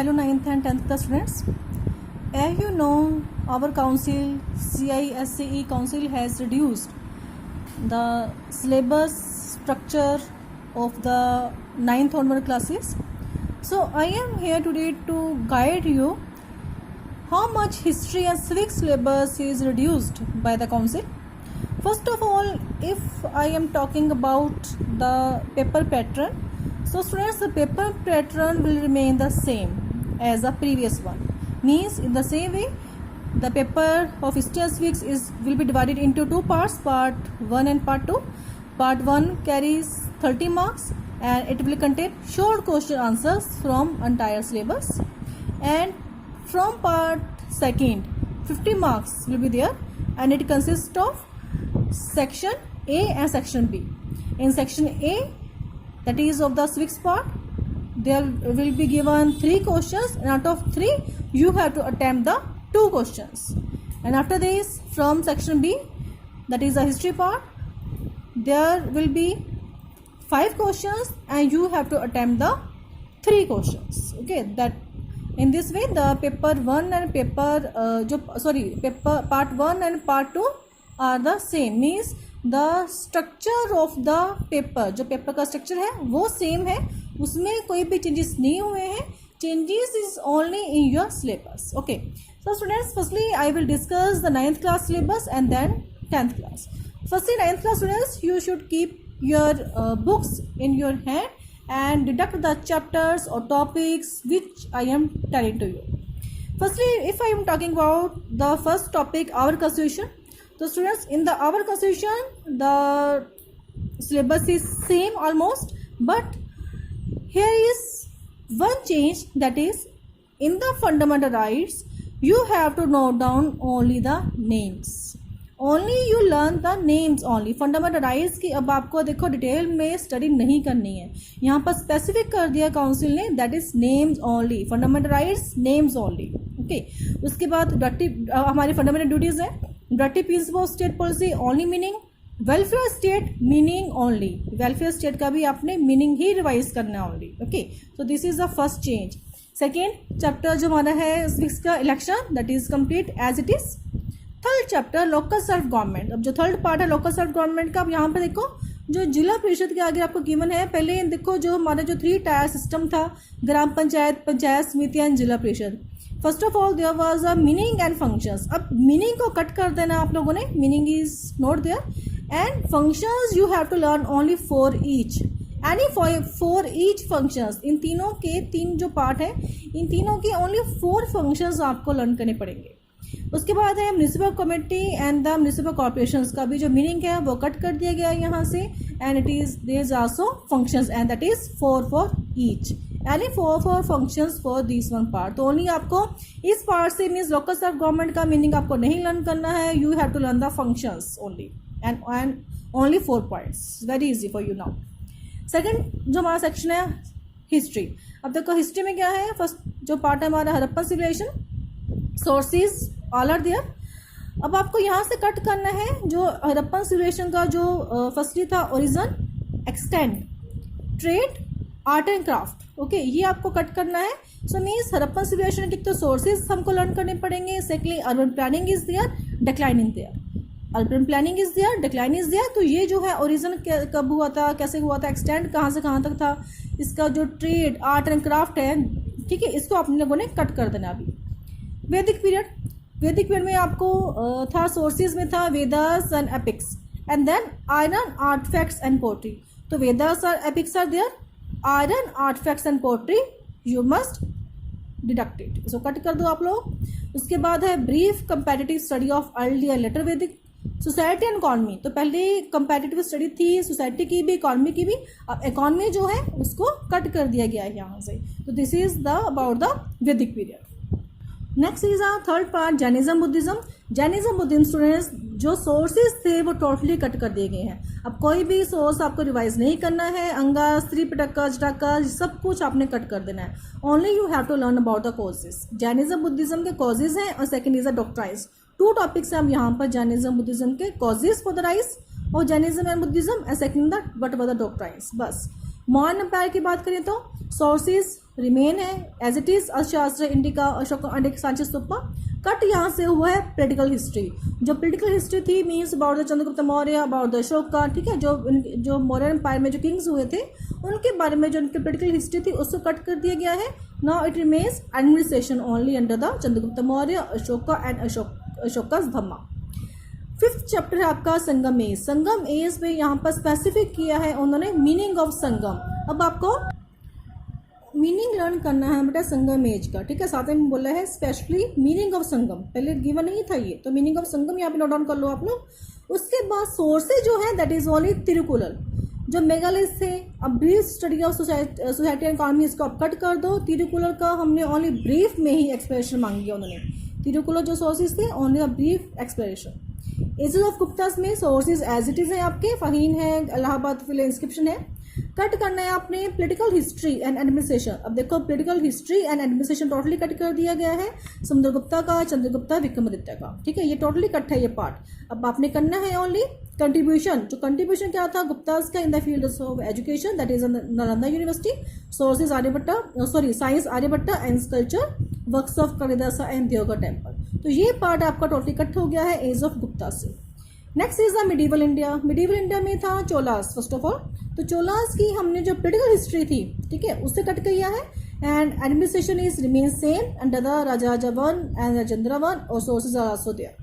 Hello 9th and 10th class students. As you know, our council, CISCE council has reduced the syllabus structure of the 9th onward classes. So I am here today to guide you how much history and civics syllabus is reduced by the council. First of all, if I am talking about the paper pattern, so students, the paper pattern will remain the same as the previous one. Means in the same way, the paper of history and civics will be divided into two parts, part 1 and part 2. Part 1 carries 30 marks and it will contain short question answers from entire syllabus. And from part 2, 50 marks will be there and it consists of section A and section B. In section A, that is of the civics part, there will be given 3 questions and out of 3 you have to attempt the 2 questions. And after this, from section B, that is the history part, there will be 5 questions and you have to attempt the 3 questions. Okay, that in this way the paper 1 and part 1 and part 2 are the same. Means the structure of the paper, जो paper का structure है वो same है, उसमें कोई भी changes नहीं हुए हैं. Changes is only in your syllabus. Okay, so students, firstly I will discuss the 9th class syllabus and then 10th class. Firstly, 9th class students, you should keep your books in your hand and deduct the chapters or topics which I am telling to you. Firstly, if I am talking about the first topic, our constitution. So students, in our constitution, the syllabus is same almost, but here is one change, that is in the fundamental rights you have to note down only the names. Only you learn the names only. Fundamental rights की अब आपको देखो detail में study नहीं करनी है, यहाँ पर स्पेसिफिक कर दिया काउंसिल ने, that is names only. Fundamental rights names only. Okay, उसके बाद हमारी फंडामेंटल ड्यूटीज है. Directive principle of state policy only meaning, welfare state meaning only. Welfare state का भी आपने मीनिंग ही रिवाइज करना है only. Okay, so this is the first change. Second chapter जो हमारा है सिविक्स का election, that is complete as it is. Third chapter local self government. अब जो थर्ड पार्ट है लोकल सेल्फ गवर्नमेंट का, अब यहाँ पे देखो जो जिला परिषद के आगे आपको गिवन है, पहले देखो जो हमारा जो 3 टायर सिस्टम था, ग्राम पंचायत, पंचायत समिति and zila parishad. First of all there was a meaning and functions. अब मीनिंग को कट कर देना आप लोगों ने, meaning is not there and functions you have to learn only for each. Any for each functions. इन तीनों के 3 जो पार्ट है, इन तीनों के ओनली 4 फंक्शंस आपको लर्न करने पड़ेंगे. उसके बाद है municipal committee and the municipal corporations का भी जो मीनिंग है वो कट कर दिया गया है यहाँ से, and it is there is also functions and that is 4 for each. Any 4 functions for this one part. तो ओनली आपको इस पार्ट से मीन्स लोकल सेल्फ गवर्नमेंट का मीनिंग आपको नहीं लर्न करना है, you have to learn the functions only and only 4 points. Very easy for you now. Second जो हमारा सेक्शन है हिस्ट्री. अब देखो हिस्ट्री में क्या है, फर्स्ट जो पार्ट है हमारा Harappan civilization, sources all are there. अब आपको यहाँ से कट करना है जो हड़प्पन सिविलाइजेशन का जो फर्स्टली था, origin, extent, trade, art and craft. Okay, ये आपको कट करना है. सो मीन्स हड़प्पन सिविलाइजेशन के तो सोर्सेज हमको लर्न करने पड़ेंगे. Secondly urban planning is there, decline in there. Urban planning is there, decline is there. तो ये जो है ओरिजिन कब हुआ था, कैसे हुआ था, एक्सटेंट कहाँ से कहाँ तक था, इसका जो ट्रेड, आर्ट एंड क्राफ्ट है, ठीक है, इसको अपने लोगों ने कट कर देना. अभी वैदिक पीरियड, वैदिक पीरियड में आपको था सोर्सेज में था Vedas and epics and then iron, artifacts and pottery. तो वेदास और epics are there, iron, artifacts and pottery you must deduct it, इसको कट कर दो आप लोग. उसके बाद है brief comparative study of early and later Vedic. Society and economy, तो पहले कंपैरेटिव स्टडी थी सोसाइटी की भी, इकॉनमी की भी. अब इकॉनमी जो है उसको कट कर दिया गया है यहाँ से. तो this is the about the Vedic period. Next is our third part Jainism Buddhism. Jainism Buddhism students जो सोर्सेज थे वो टोटली कट कर दिए गए हैं. अब कोई भी सोर्स आपको रिवाइज नहीं करना है. अंगास, त्रिपिटका, जटाका, सब कुछ आपने कट कर देना है. Only you have to learn about the causes. Jainism Buddhism के कॉजेज हैं और second is the doctrines. 2 topics हैं हम यहाँ पर जैनिज्म बुद्धिज्म के, कॉजेज फॉर द राइज और Jainism and Buddhism and second the what were the doctrines. बस मॉडर्न एम्पायर की बात करें तो सोर्सेज, रिमेन है as it is Arthashastra Indica Ashoka अंडिक सांची स्तूपा। कट यहाँ से हुआ है पोलिटिकल हिस्ट्री। जो पोलिटिकल हिस्ट्री थी means about the Chandragupta Maurya, about the Ashoka, ठीक है, जो मौर्य एम्पायर में जो किंग्स हुए थे उनके बारे में जो उनकी पोलिटिकल हिस्ट्री थी उसको कट कर दिया गया है। Now it remains administration only under the Chandragupta Maurya, Ashoka and Ashoka's Dhamma. 5th chapter है आपका संगम एज। संगम एज में यहाँ पर स्पेसिफिक किया है उन्होंने मीनिंग ऑफ संगम। अब आपको मीनिंग लर्न करना है बेटा संगम एज का, ठीक है। साथ में बोला है स्पेशली मीनिंग ऑफ संगम, पहले गिवन नहीं था ये, तो मीनिंग ऑफ संगम यहाँ पे नोट डाउन कर लो आप लोग। उसके बाद सोर्सेज जो है दैट इज ओनली तिरुकुलर। जो मेगालिथ थे, अब brief study of society and economy इसको आप कट कर दो। तिरुकुलर का हमने ओनली ब्रीफ में ही एक्सप्लेनेशन मांगी है उन्होंने। तिरुकुलर जो सोर्सेज थे only brief explanation. Ages of Guptas में सोर्सेज एज इट इज है आपके, फाहीन है, इलाहाबाद फिले इंस्क्रिप्शन है। कट करना है आपने पॉलिटिकल हिस्ट्री एंड एडमिनिस्ट्रेशन। अब देखो political history and administration totally cut कर दिया गया है, समुद्रगुप्ता का, चंद्रगुप्ता, विक्रमादित्य का, ठीक है, ये टोटली कट है ये पार्ट। अब आपने करना है ओनली कंट्रीब्यूशन। जो कंट्रीब्यूशन क्या था गुप्तास का in the field of education that is Nalanda university, sources Aryabhatta, sorry science Aryabhatta and culture works of Kalidasa and Deogarh temple. तो ये पार्ट आपका टोटली कट हो गया है एज ऑफ गुप्ता से। Next is the medieval India. Medieval India में था चोलास फर्स्ट ऑफ ऑल। तो चोलास की हमने जो पोलिटिकल हिस्ट्री थी, ठीक है, उससे कट किया है। And administration is remain same under the Raja one and Rajendra one और sources are also there.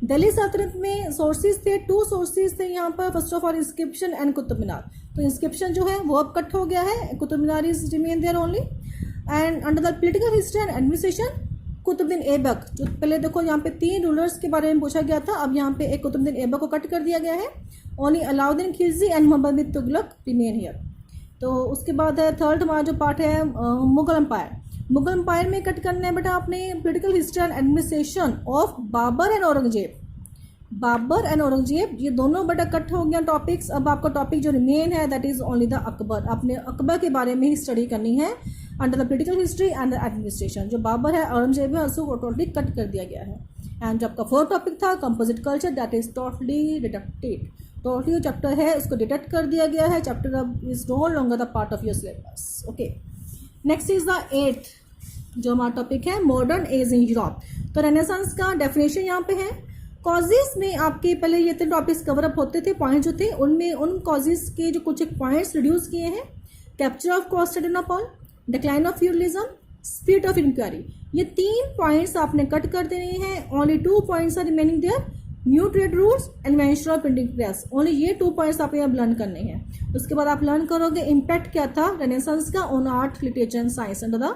Delhi Sultanate में सोर्सेज थे, 2 सोर्सेज थे यहाँ पर, first of all inscription and Qutub Minar. तो इंस्क्रिप्शन जो है वो अब कट हो गया है, Qutub Minar is remain there only. And under the political history and administration Qutubuddin Aibak, जो पहले देखो यहाँ पे 3 रूलर्स के बारे में पूछा गया था, अब यहाँ पे एक कुतुबुद्दीन ऐबक को कट कर दिया गया है। Only Alauddin Khilji and Mohammad bin Tughlaq remain here. तो उसके बाद है थर्ड हमारा जो पार्ट है मुगल एम्पायर। मुगल एम्पायर में कट करना है बेटा आपने political history and administration of Babur and Aurangzeb. Babur and Aurangzeb ये दोनों बेटा कट हो गया टॉपिक्स। अब आपका टॉपिक जो रिमेन है that is only the Akbar. आपने अकबर के बारे में ही स्टडी करनी है under the political history and the administration. जो बाबर है औरंगजेब है उसको टोटली कट कर दिया गया है। एंड जो आपका 4th टॉपिक था composite culture that is totally deducted. Totally जो चैप्टर है उसको डिडक्ट कर दिया गया है। चैप्टर अब is no longer the part of your syllabus. Okay, next is the 8th जो हमारा टॉपिक है मॉडर्न एज इन यूरोप। तो रेनेसांस का डेफिनेशन यहाँ पे है। कॉजेज में आपके पहले ये 3 टॉपिक्स कवर अप होते थे, पॉइंट जो थे उनमें उन कॉजेज के जो कुछ एक पॉइंट्स रिड्यूस किए हैं। Capture of Constantinople, decline of feudalism, spirit of inquiry, ये 3 पॉइंट्स आपने कट कर देने हैं। Only 2 points are remaining there, new trade rules, invention of printing press. Only ये 2 पॉइंट्स आप यहाँ लर्न करने हैं। उसके बाद आप लर्न करोगे इम्पैक्ट क्या था रेनेसांस का on art, literature and science under the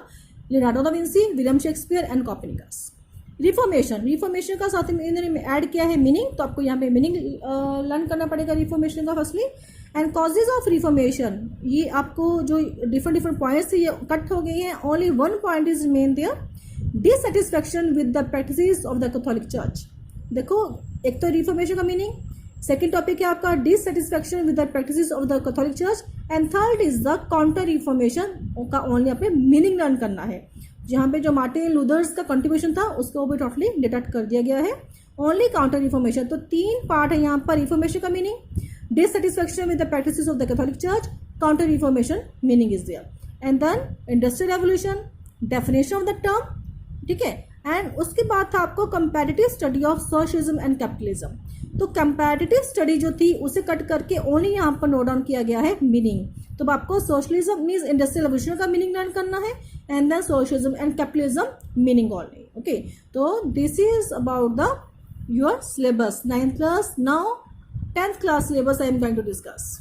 Leonardo da Vinci, William Shakespeare and Copernicus. Reformation का साथ में इन्होंने ऐड किया है मीनिंग, तो आपको यहाँ पे मीनिंग लर्न करना पड़ेगा रिफॉर्मेशन का firstly. And causes of reformation, ये आपको जो डिफरेंट पॉइंट्स थे ये कट हो गई हैं। Only 1 point is remain there, dissatisfaction with the practices of the Catholic church. देखो एक तो रिफॉर्मेशन का मीनिंग, सेकेंड टॉपिक है आपका dissatisfaction with the practices of the Catholic church, and third is the counter reformation का only आपने meaning learn करना है। जहाँ पे जो मार्टिन लूथर्स का कंट्रीब्यूशन था उसको भी टोटली डिडक्ट कर दिया गया है। Only counter reformation. तो 3 पार्ट है यहाँ पर रिफॉर्मेशन का meaning, dissatisfaction with the practices of the Catholic church, counter reformation meaning is there, and then industrial revolution, definition of the term, ठीक है। एंड उसके बाद था आपको comparative study of socialism and capitalism. तो कंपैरेटिव स्टडी जो थी उसे कट करके ओनली यहाँ पर नोट डाउन किया गया है मीनिंग। तो आपको सोशलिज्म मीन्स इंडस्ट्रियल रेवोल्यूशन का मीनिंग लर्न करना है, and then socialism and capitalism meaning only. Okay, तो this is about the your syllabus 9th class. Now 10th class syllabus I am going to discuss.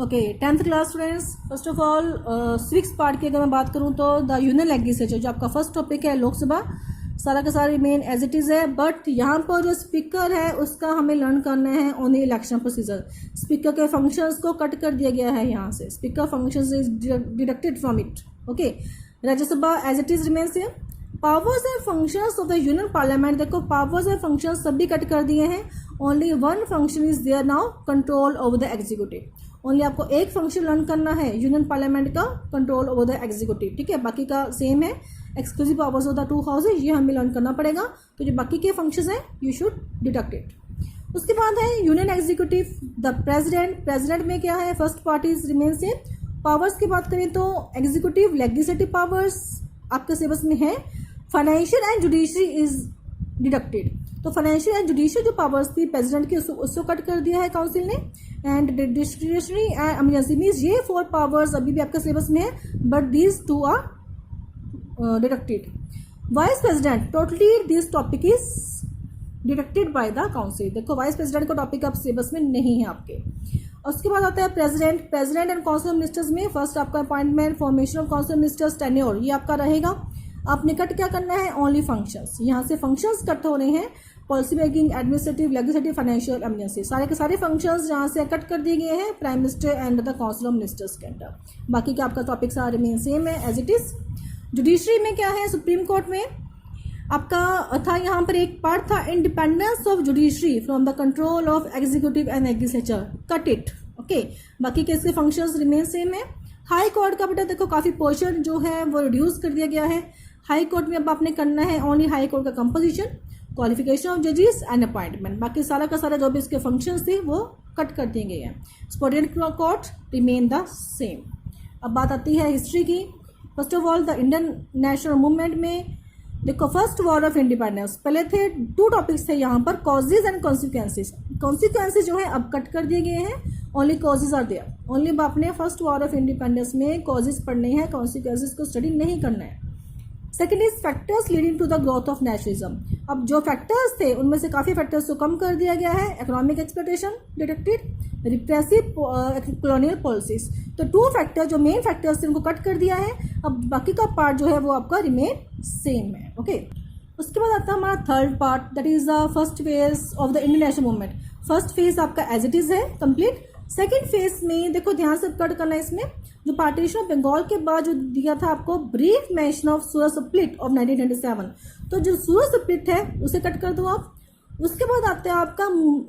Okay, 10th class students, first of all civics part की अगर मैं बात करूँ तो the union legislature जो आपका first topic है लोकसभा, सारा का सारा रिमेन एज इट इज़ है। बट यहाँ पर जो स्पीकर है उसका हमें लर्न करना है on the election procedure. Speaker के फंक्शंस को कट कर दिया गया है यहाँ से, speaker functions is deducted from it. Okay, Rajya Sabha as it is remain same. Powers and functions of the union parliament, देखो पावर्स एंड फंक्शंस सभी कट कर दिए हैं। Only 1 function is there now, control over the executive. Only आपको एक function learn करना है union parliament का, कंट्रोल ओवर द एग्जीक्यूटिव, ठीक है। बाकी का सेम है, exclusive powers of the 2 houses ये हमें लर्न करना पड़ेगा। तो जो बाकी के फंक्शंस हैं यू शुड डिडक्ट इट। उसके बाद है union executive, the president. President में क्या है, first part is remain same, powers की बात करें तो एग्जीक्यूटिव लेजिस्लेटिव पावर्स आपके सिलेबस में है, financial and judiciary is deducted. तो फाइनेंशियल एंड जुडिशियल जो पावर्स थी प्रेसिडेंट की उसको कट कर दिया है काउंसिल ने, and discretionary and emergency means ये 4 पावर्स अभी भी आपके सिलेबस में है, but these 2 are deducted. Vice president totally this topic is deducted by the council. देखो वाइस प्रेसिडेंट का टॉपिक आप सिलेबस में नहीं है आपके। उसके बाद आता है president and council of ministers में फर्स्ट आपका appointment, formation of council of ministers, tenure, ये आपका रहेगा। आपने कट क्या करना है, ओनली फंक्शंस, यहाँ से फंक्शंस कट हो रहे हैं, policy making, administrative, legislative, financial, emergency, सारे के सारे फंक्शंस जहाँ से कट कर दिए गए हैं prime minister and the council of ministers के अंडर। बाकी का आपका टॉपिक सारे रिमेन सेम है एज इट इज। जुडिशरी में क्या है, सुप्रीम कोर्ट में आपका था, यहाँ पर एक पार्ट था independence of judiciary from the control of executive and legislature, cut it, okay. बाकी के इसके फंक्शंस रिमेन सेम है। हाई कोर्ट का बेटा देखो काफ़ी पोर्शन जो है वो रिड्यूस कर दिया गया है। हाई कोर्ट में अब आपने करना है ओनली हाई कोर्ट का कंपोजिशन, क्वालिफिकेशन ऑफ जजेस एंड अपॉइंटमेंट, बाकी सारा का सारा जो भी इसके फंक्शंस थे वो कट कर दिए गए हैं। Supreme court remain the same. अब बात आती है हिस्ट्री की। First of all the Indian national movement में देखो फर्स्ट वॉर ऑफ इंडिपेंडेंस, पहले थे 2 टॉपिक्स थे यहाँ पर, कॉजेज एंड कॉन्सिक्वेंसेज। कॉन्सिक्वेंसेज जो है अब कट कर दिए गए हैं, only causes are there. Only आपने फर्स्ट वॉर ऑफ इंडिपेंडेंस में कॉजेज पढ़ने हैं, कॉन्सिक्वेंसेज को स्टडी नहीं करना है। Second is factors leading to the growth of nationalism. अब जो फैक्टर्स थे उनमें से काफ़ी फैक्टर्स को कम कर दिया गया है। Economic exploitation deducted, repressive colonial policies, तो 2 फैक्टर जो मेन फैक्टर्स थे उनको कट कर दिया है। अब बाकी का पार्ट जो है वो आपका रिमेन सेम है, ओके। उसके बाद आता है हमारा third part, that is the first phase of the Indian national movement. First phase आपका एज इट इज है कंप्लीट। सेकेंड फेज में देखो ध्यान से कट करना है, इसमें जो पार्टीशन ऑफ बंगाल के बाद जो दिया था आपको brief mention of Surat split of 1927, तो जो सूरत स्प्लिट है उसे कट कर दो आप। उसके बाद आते हैं आपका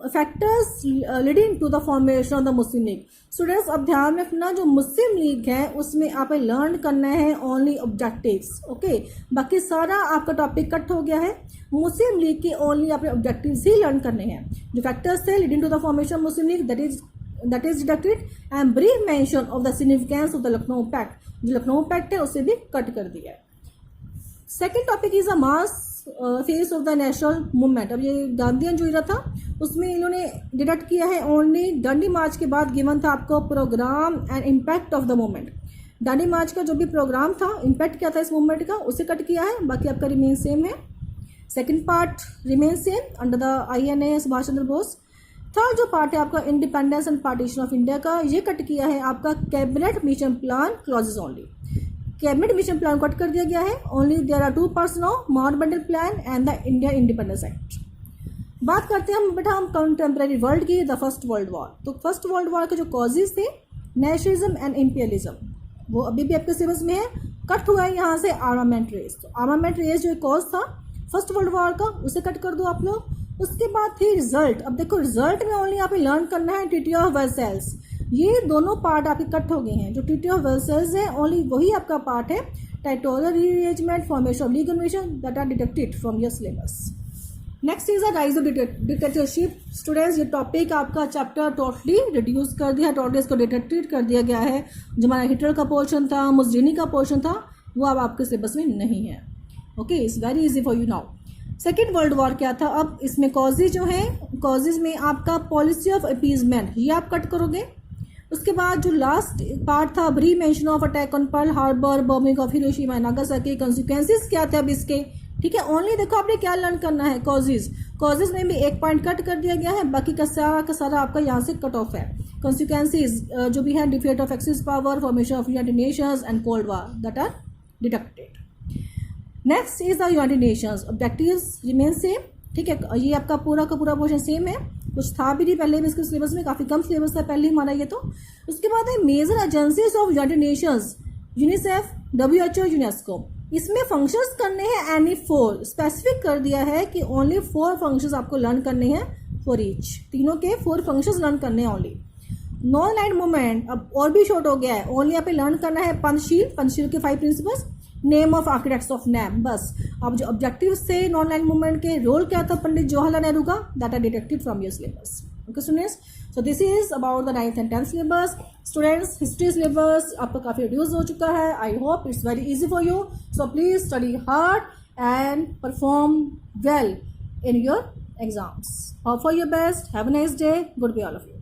factors leading to the formation of the Muslim League. Students अब ध्यान में रखना, जो मुस्लिम लीग है उसमें आप लर्न करना है ओनली ऑब्जेक्टिव्स, ओके। बाकी सारा आपका टॉपिक कट हो गया है, मुस्लिम लीग के ओनली आपने ऑब्जेक्टिव्स ही लर्न करने हैं। जो फैक्टर्स थे leading to the formation of Muslim League that is deducted and brief mention of the significance of the Lucknow pact, जो लखनऊ पैक्ट है उसे भी कट कर दिया है। Second topic is a mass face of the national movement. अब ये गांधीयन जो था उसमें इन्होंने डिडक्ट किया है ओनली डांडी मार्च के बाद गिवन था आपको programme and impact of the movement. Dandi march का जो भी प्रोग्राम था, इम्पैक्ट क्या था इस मूवमेंट का, उसे कट किया है, बाकी आपका रिमेन सेम है। Second part remain same under the INA Subhash Chandra Bose. Third जो पार्ट है आपका independence and partition of India का, ये कट किया है आपका cabinet mission plan clauses only. Cabinet mission plan cut कर दिया गया है, only there are 2 parts now, Mountbatten plan and the India independence act. बात करते हैं हम बेटा हम कंटेम्प्रेरी वर्ल्ड की, द फर्स्ट वर्ल्ड वॉर। तो फर्स्ट वर्ल्ड वॉर के जो कॉजेज थे नेशनलिज्म एंड इंपीरियलिज्म, वो अभी भी आपके सिलेबस में है। कट हुआ है यहाँ से आर्मामेंट रेस, तो आर्मामेंट रेस जो कॉज था फर्स्ट वर्ल्ड वॉर का उसे कट कर दो आप लोग। उसके बाद थी रिजल्ट। अब देखो रिजल्ट में ओनली आप लर्न करना है ट्रीटी ऑफ वर्सैल्स, ये दोनों पार्ट आपके कट हो गए हैं। जो ट्रीटी ऑफ वर्सैल्स है ओनली वही आपका पार्ट है। Territorial rearrangement, formation of league convention that are deducted from your syllabus. Next is the rise of dictatorship. Students ये टॉपिक आपका चैप्टर टोटली रिड्यूस कर दिया है, टोटली इसको डिडक्टेड कर दिया गया है। जो हमारा हिटलर का पोर्शन था, मुसोलिनी का पोर्शन था, वो अब आपके सिलेबस में नहीं है, okay. It's very easy for you now. Second world war क्या था, अब इसमें कॉजेज जो है, कॉजेज में आपका पॉलिसी ऑफ अपीजमेंट ये आप कट करोगे। उसके बाद जो लास्ट पार्ट था brief mention of attack on Pearl Harbor, bombing of Hiroshima and Nagasaki, consequences क्या थे अब इसके, ठीक है। ओनली देखो आपने क्या लर्न करना है, कॉजेज। कॉजेज में भी एक पॉइंट कट कर दिया गया है, बाकी का सारा आपका यहाँ से कट ऑफ है। कॉन्सिक्वेंसेज जो भी है defeat of Axis power, formation of United Nations and cold war that are deducted. Next is the United Nations, objectives remain same, ठीक है। ये आपका पूरा का पूरा पोर्शन सेम है, कुछ था भी नहीं पहले में इसके सिलेबस में, काफ़ी कम सिलेबस था पहले हमारा ये। तो उसके बाद है major agencies of United Nations, UNICEF, WHO, UNESCO. इसमें फंक्शंस करने हैं एनी 4, स्पेसिफिक कर दिया है कि ओनली 4 फंक्शंस आपको लर्न करने हैं फॉर ईच, तीनों के 4 फंक्शंस लर्न करने हैं ओनली। नॉन लाइन मूवमेंट अब और भी शॉर्ट हो गया है, ओनली यहाँ पे लर्न करना है पंचशील के 5 principles, name of architects of NAM, बस। अब जो ऑब्जेक्टिव्स थे नॉन लाइन मूवमेंट के, रोल क्या था पंडित जवाहरलाल नेहरू का, that are deducted from your syllabus, okay students. So this is about the 9th and 10th syllabus. Students, history syllabus आपका काफ़ी रिड्यूस हो चुका है. I hope it's very easy for you. So please study hard and perform well in your exams. Hope for your best. Have a nice day. Goodbye all of you.